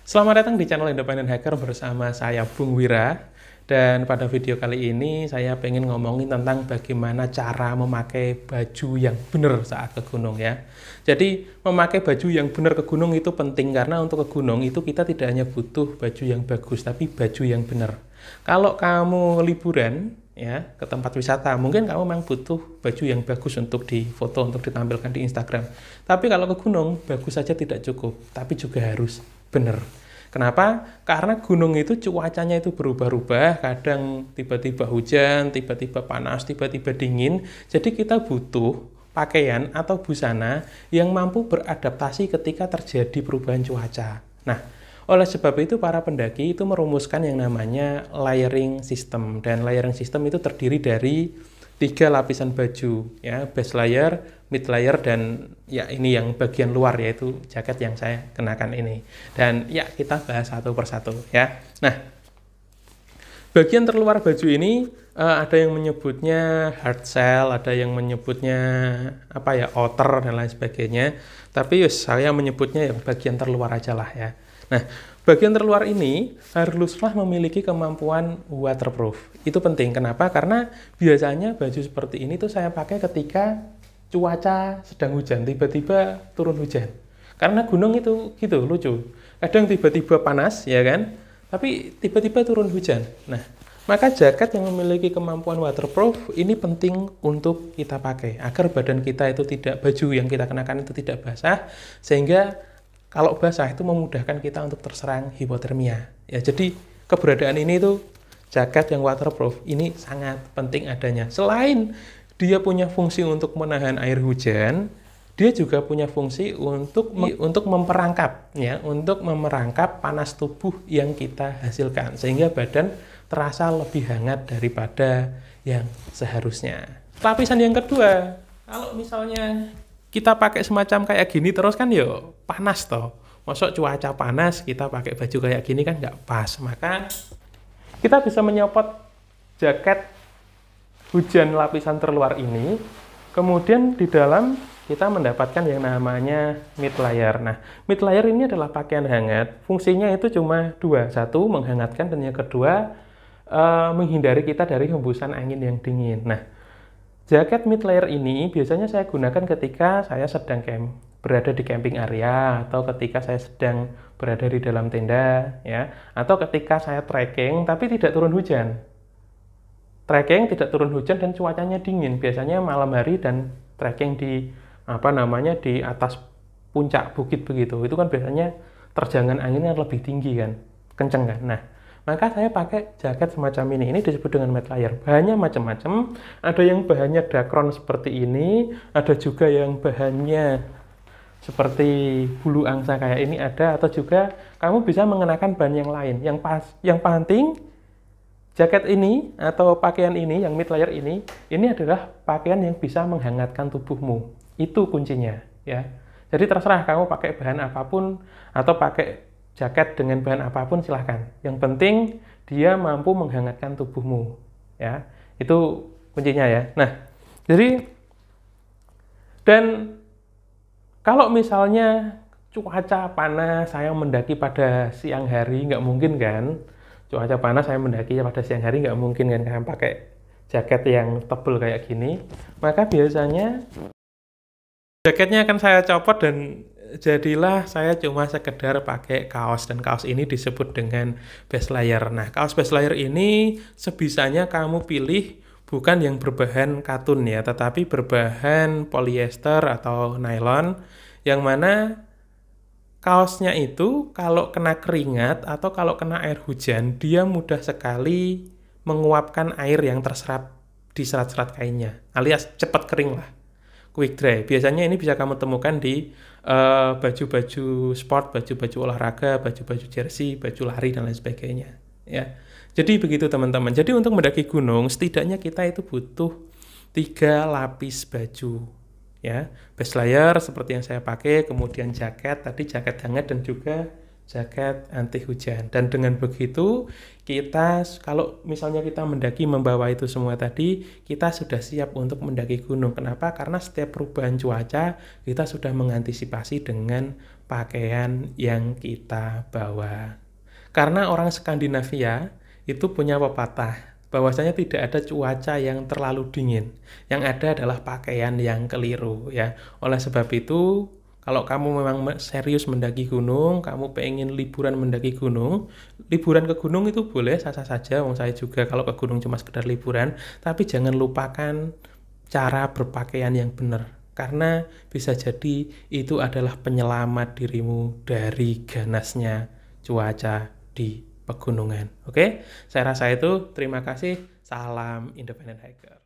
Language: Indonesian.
Selamat datang di channel Independent Hacker bersama saya Bung Wira. Dan pada video kali ini saya pengen ngomongin tentang bagaimana cara memakai baju yang benar saat ke gunung ya. Jadi memakai baju yang benar ke gunung itu penting karena untuk ke gunung itu kita tidak hanya butuh baju yang bagus tapi baju yang benar. Kalau kamu liburan ya ke tempat wisata, mungkin kamu memang butuh baju yang bagus untuk difoto, untuk ditampilkan di Instagram. Tapi kalau ke gunung bagus saja tidak cukup, tapi juga harus benar. Kenapa? Karena gunung itu cuacanya itu berubah-ubah, kadang tiba-tiba hujan, tiba-tiba panas, tiba-tiba dingin. Jadi kita butuh pakaian atau busana yang mampu beradaptasi ketika terjadi perubahan cuaca. Nah, oleh sebab itu para pendaki itu merumuskan yang namanya layering system. Dan layering system itu terdiri dari 3 lapisan baju, ya, base layer, mid layer, dan ya ini yang bagian luar yaitu jaket yang saya kenakan ini. Dan ya kita bahas satu persatu ya. Nah, bagian terluar baju ini ada yang menyebutnya hard shell, ada yang menyebutnya apa ya, outer dan lain sebagainya. Tapi saya menyebutnya yang bagian terluar aja lah ya. Nah, bagian terluar ini haruslah memiliki kemampuan waterproof. Itu penting. Kenapa? Karena biasanya baju seperti ini tuh saya pakai ketika cuaca sedang hujan, tiba-tiba turun hujan. Karena gunung itu gitu, lucu. Kadang tiba-tiba panas, ya kan? Tapi tiba-tiba turun hujan. Nah, maka jaket yang memiliki kemampuan waterproof ini penting untuk kita pakai agar badan kita itu tidak, baju yang kita kenakan itu tidak basah, sehingga kalau basah itu memudahkan kita untuk terserang hipotermia. Ya, jadi keberadaan ini tuh jaket yang waterproof ini sangat penting adanya. Selain dia punya fungsi untuk menahan air hujan, dia juga punya fungsi untuk memperangkap ya, untuk memerangkap panas tubuh yang kita hasilkan sehingga badan terasa lebih hangat daripada yang seharusnya. Lapisan yang kedua, kalau misalnya kita pakai semacam kayak gini terus kan yo panas toh. Masuk cuaca panas kita pakai baju kayak gini kan nggak pas. Maka kita bisa menyopot jaket hujan lapisan terluar ini. Kemudian di dalam kita mendapatkan yang namanya mid layer. Nah, mid layer ini adalah pakaian hangat. Fungsinya itu cuma dua. Satu, menghangatkan, dan yang kedua menghindari kita dari hembusan angin yang dingin. Nah, jaket mid layer ini biasanya saya gunakan ketika saya sedang berada di camping area, atau ketika saya sedang berada di dalam tenda, ya, atau ketika saya trekking tapi tidak turun hujan. Trekking tidak turun hujan dan cuacanya dingin, biasanya malam hari dan trekking di di atas puncak bukit begitu. Itu kan biasanya terjangan anginnya lebih tinggi kan, kenceng kan. Nah, maka saya pakai jaket semacam ini. Ini disebut dengan mid layer. Bahannya macam-macam. Ada yang bahannya dacron seperti ini, ada juga yang bahannya seperti bulu angsa kayak ini ada, atau juga kamu bisa mengenakan bahan yang lain. Yang penting jaket ini atau pakaian ini, yang mid layer ini adalah pakaian yang bisa menghangatkan tubuhmu. Itu kuncinya ya. Jadi terserah kamu pakai bahan apapun atau pakai jaket dengan bahan apapun silahkan. Yang penting dia mampu menghangatkan tubuhmu, ya. Itu kuncinya ya. Nah, jadi dan kalau misalnya cuaca panas, saya mendaki pada siang hari, nggak mungkin kan? Cuaca panas saya mendaki pada siang hari nggak mungkin kan? Karena pakai jaket yang tebal kayak gini. Maka biasanya jaketnya akan saya copot dan jadilah saya cuma sekedar pakai kaos, dan kaos ini disebut dengan base layer. Nah, kaos base layer ini sebisanya kamu pilih bukan yang berbahan katun ya, tetapi berbahan polyester atau nylon, yang mana kaosnya itu kalau kena keringat atau kalau kena air hujan, dia mudah sekali menguapkan air yang terserap di serat-serat kainnya, alias cepat kering lah. Quick dry. Biasanya ini bisa kamu temukan di baju-baju sport, baju-baju olahraga, baju-baju jersey, baju lari, dan lain sebagainya. Ya. Jadi begitu teman-teman. Jadi untuk mendaki gunung, setidaknya kita itu butuh 3 lapis baju. Ya, base layer seperti yang saya pakai, kemudian jaket, tadi jaket hangat, dan juga jaket anti hujan. Dan dengan begitu kita, kalau misalnya kita mendaki membawa itu semua tadi, kita sudah siap untuk mendaki gunung. Kenapa? Karena setiap perubahan cuaca kita sudah mengantisipasi dengan pakaian yang kita bawa. Karena orang Skandinavia itu punya pepatah bahwasanya tidak ada cuaca yang terlalu dingin. Yang ada adalah pakaian yang keliru ya. Oleh sebab itu, kalau kamu memang serius mendaki gunung, kamu pengen liburan mendaki gunung, liburan ke gunung itu boleh sah-sah saja. Wong saya juga kalau ke gunung cuma sekedar liburan, tapi jangan lupakan cara berpakaian yang benar. Karena bisa jadi itu adalah penyelamat dirimu dari ganasnya cuaca di pegunungan. Oke, saya rasa itu. Terima kasih. Salam Independent Hiker.